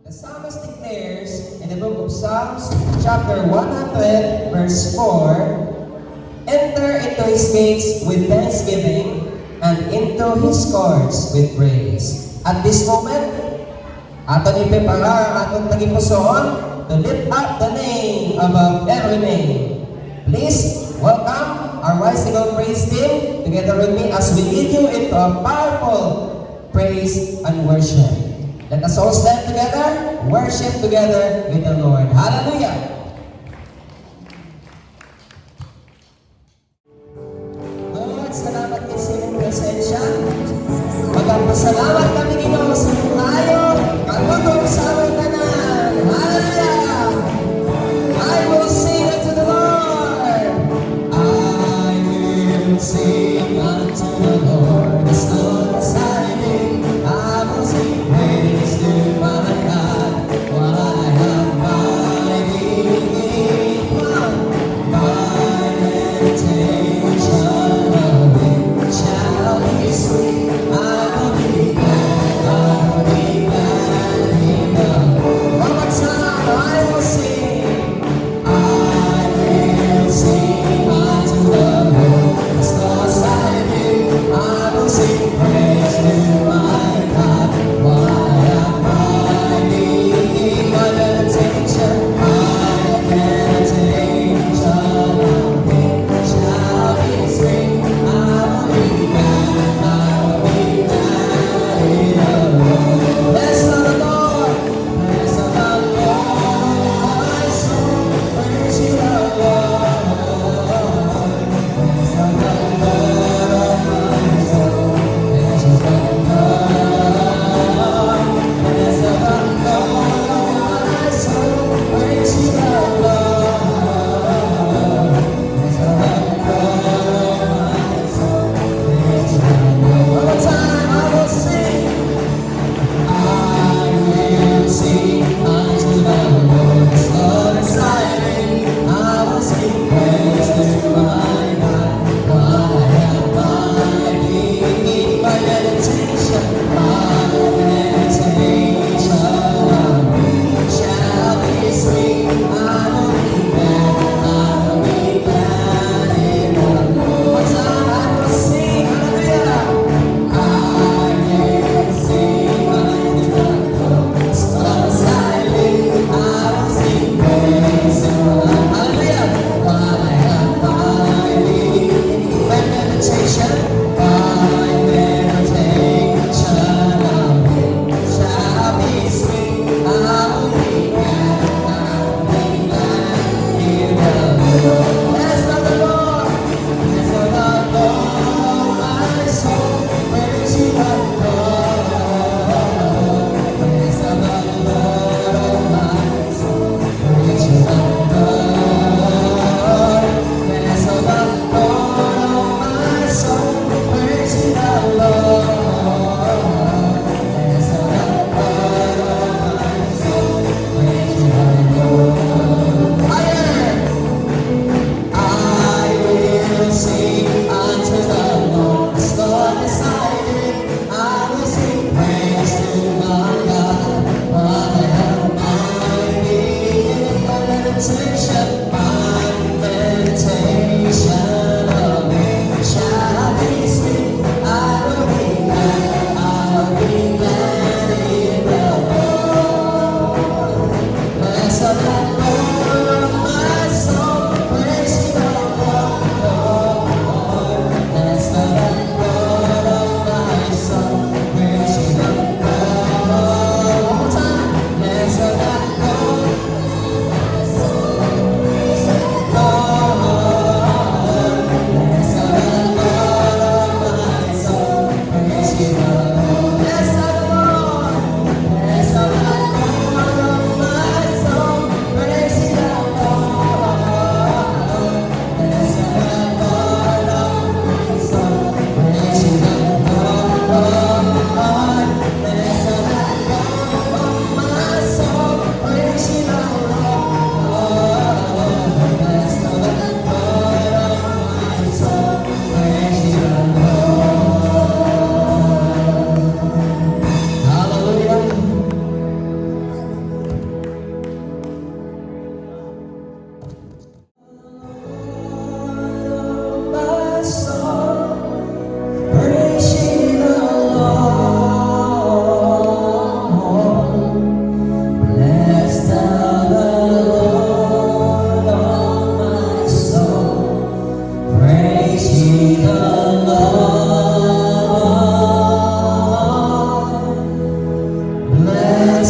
The psalmist declares in the book of Psalms, chapter 100, verse 4, "Enter into his gates with thanksgiving, and into his courts with praise." At this moment, aton ipreparar ang atong tagipusoon to lift up the name above every name. Please welcome our Bicycle Praise team together with me as we lead you into a powerful praise and worship. Let us all stand together, worship together with the Lord. Hallelujah! Lord, salamat kayo sa inyong presensya. Magpasalamat kami Ginoo sa tayo, katutong sa aming tanan. Hallelujah! I will sing unto the Lord. I will sing unto the Lord as long as I live. I will sing praise to my God while I have my being.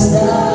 as the